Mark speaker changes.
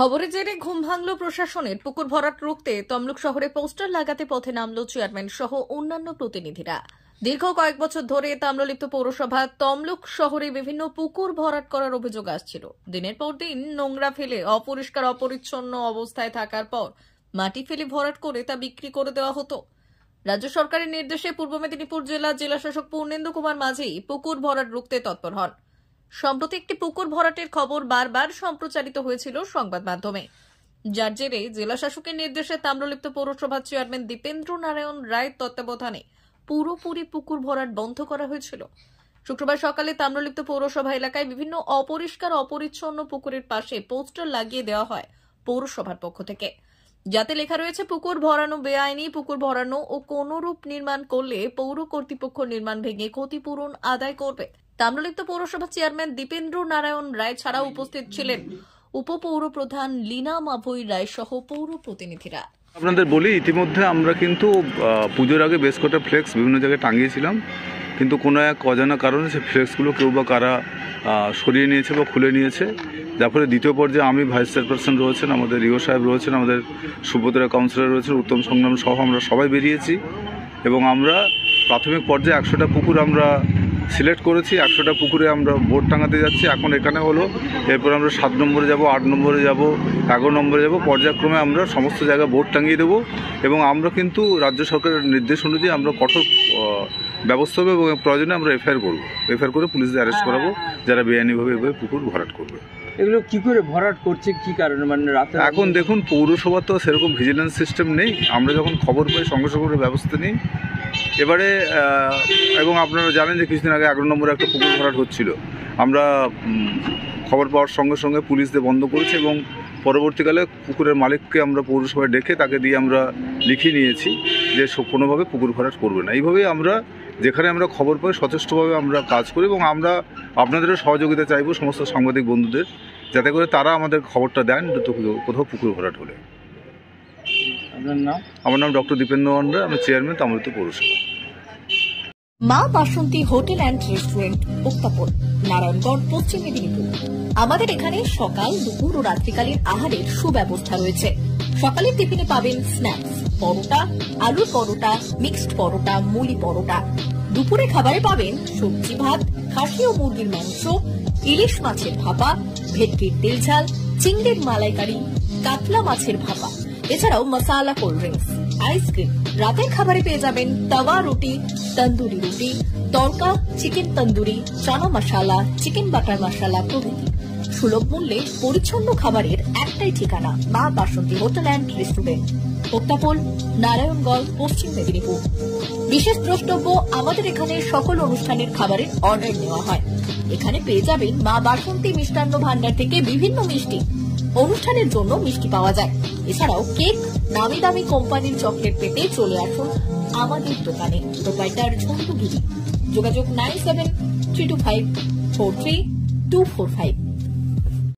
Speaker 1: খবরের জেরে ঘুম ভাঙল প্রশাসনের। পুকুর ভরাট রুখতে তমলুক শহরে পোস্টার লাগাতে পথে নামল চেয়ারম্যান সহ অন্যান্য প্রতিনিধিরা। দীর্ঘ কয়েক বছর ধরে তাম্রলিপ্ত পৌরসভা তমলুক শহরে বিভিন্ন পুকুর ভরাট করার অভিযোগ আসছিল। দিনের পর দিন নোংরা ফেলে অপরিষ্কার অপরিচ্ছন্ন অবস্থায় থাকার পর মাটি ফেলে ভরাট করে তা বিক্রি করে দেওয়া হতো। রাজ্য সরকারের নির্দেশে পূর্ব মেদিনীপুর জেলাশাসক পূর্ণেন্দু কুমার মাঝি পুকুর ভরাট রুখতে তৎপর হন। সম্প্রতি একটি পুকুর ভরাটের খবর বারবার সম্প্রচারিত হয়েছিল সংবাদ মাধ্যমে, যার জেরে জেলাশাসকের নির্দেশে তাম্রলিপ্ত পৌরসভার চেয়ারম্যান দীপেন্দ্র নারায়ণ রায়ের তত্ত্বাবধানে পুরোপুরি পুকুর ভরাট বন্ধ করা হয়েছিল। শুক্রবার সকালে তাম্রলিপ্ত পৌরসভা এলাকায় বিভিন্ন অপরিষ্কার অপরিচ্ছন্ন পুকুরের পাশে পোস্টার লাগিয়ে দেওয়া হয় পৌরসভার পক্ষ থেকে, যাতে লেখা রয়েছে পুকুর ভরানো বেআইনি, পুকুর ভরানো ও কোনরূপ নির্মাণ করলে পৌর কর্তৃপক্ষ নির্মাণ ভেঙে ক্ষতিপূরণ আদায় করবে। তাম্রলিপ্ত পৌরসভা চেয়ারম্যান দীপেন্দ্র নারায়ণ রায় ছাড়াও উপস্থিত ছিলেন উপপৌর প্রধান লীনা মাভৈ রায় সহ পৌর প্রতিনিধিরা।
Speaker 2: আপনাদের বলি, ইতিমধ্যে আমরা কিন্তু পুজোর আগে বেশ কটা ফ্লেক্স বিভিন্ন জায়গায় টাঙিয়েছিলাম, কিন্তু কোনো এক অজানা কারণে সেই ফ্লেক্সগুলো কেউ বা কারা সরিয়ে নিয়েছে বা খুলে নিয়েছে, যার ফলে দ্বিতীয় পর্যায়ে আমি ভাইস চেয়ারপারসন রয়েছেন, আমাদের রিও সাহেব রয়েছেন, আমাদের সুভদ্রা কাউন্সিলর রয়েছেন, উত্তম সংগ্রাম সহ আমরা সবাই বেরিয়েছি এবং আমরা প্রাথমিক পর্যায়ে 100টা পুকুর আমরা সিলেক্ট করেছি। 100টা পুকুরে আমরা বোর্ড টাঙাতে যাচ্ছি। এখন এখানে হলো, এরপর আমরা 7 নম্বরে যাব, 8 নম্বরে যাব, 11 নম্বরে যাব, পর্যায়ক্রমে আমরা সমস্ত জায়গায় বোর্ড টাঙিয়ে দেবো এবং আমরা কিন্তু রাজ্য সরকারের নির্দেশ অনুযায়ী আমরা কঠোর ব্যবস্থা হবে এবং প্রয়োজনে আমরা এফআইআর করবো। এফআইআর করে পুলিশদের অ্যারেস্ট করাবো যারা বেআইনিভাবে এভাবে পুকুর ভরাট করবে।
Speaker 3: এগুলো কি করে ভরাট করছে, কি কারণে? মানে রাতে
Speaker 2: এখন দেখুন, পৌরসভার তো সেরকম ভিজিলেন্স সিস্টেম নেই। আমরা যখন খবর পাই সঙ্গে সঙ্গে ব্যবস্থা নিই। এবারে এবং আপনারা জানেন যে কিছুদিন আগে 11 নম্বরে একটা পুকুর ভরাট হচ্ছিল। আমরা খবর পাওয়ার সঙ্গে সঙ্গে পুলিশদের বন্ধ করেছি এবং পরবর্তীকালে পুকুরের মালিককে আমরা পৌরসভায় ডেকে তাকে দিয়ে আমরা লিখিয়ে নিয়েছি যে কোনোভাবে পুকুর ভরাট করবে না। এইভাবেই আমরা যেখানে আমরা খবর পাই সচেষ্টভাবে আমরা কাজ করি এবং আমরা আপনাদেরও সহযোগিতা চাইব সমস্ত সাংবাদিক বন্ধুদের, যাতে করে তারা আমাদের খবরটা দেন কোথাও পুকুর ভরাট হলে।
Speaker 3: আপনার নাম?
Speaker 2: আমার নাম ডক্টর দীপেন্দ্র নারায়ণ রায়, আমি চেয়ারম্যান তাম্রলিপ্ত পৌরসভা।
Speaker 1: মা বাসন্তী হোটেল অ্যান্ড রেস্টুরেন্ট, উত্তাপন, নারায়ণগড়, পশ্চিম মেদিনীপুর। আমাদের এখানে সকাল, দুপুর ও রাত্রিকালীন আহারের সুব্যবস্থা রয়েছে। সকালের টিফিনে পাবেন স্ন্যাক্স, পরোটা, আলুর পরোটা, মিক্সড পরোটা, মুলি পরোটা। দুপুরে খাবারে পাবেন সবজি ভাত, খাসি ও মুরগির মাংস, ইলিশ মাছের ভাপা, ভেটকির তেল ঝাল, চিংড়ির মালাইকারি, কাতলা মাছের ভাপা, এছাড়াও মশালা কোল্ড ড্রিঙ্কস, আইসক্রিম। রাতের খাবারে পেয়ে যাবেন তাওয়া রুটি, তন্দুরি রুটি, তড়কা, চিকেন তন্দুরি, চানা মশালা, চিকেন বাটার মশালা প্রভৃতি। সুলভ মূল্যে পরিচ্ছন্ন খাবারের একটাই ঠিকানা, মা বাসন্তী হোটেল অ্যান্ড রেস্টুরেন্ট, উত্তাপন, নারায়ণগড়, পশ্চিম মেদিনীপুর। বিশেষ দ্রষ্টব্য, আমাদের এখানে সকল অনুষ্ঠানের খাবারের অর্ডার নেওয়া হয়। এখানে পেয়ে যাবেন মা বাসন্তী মিষ্টান্ন ভান্ডার থেকে বিভিন্ন মিষ্টি। অনুষ্ঠানের জন্য মিষ্টি পাওয়া যায়। এছাড়াও কেক, নামি দামি কোম্পানির চকলেট পেতে চলে আসুন আমাদের দোকানে। প্রোপাইটার ঝন্টু গিরি। যোগাযোগ 9732543245।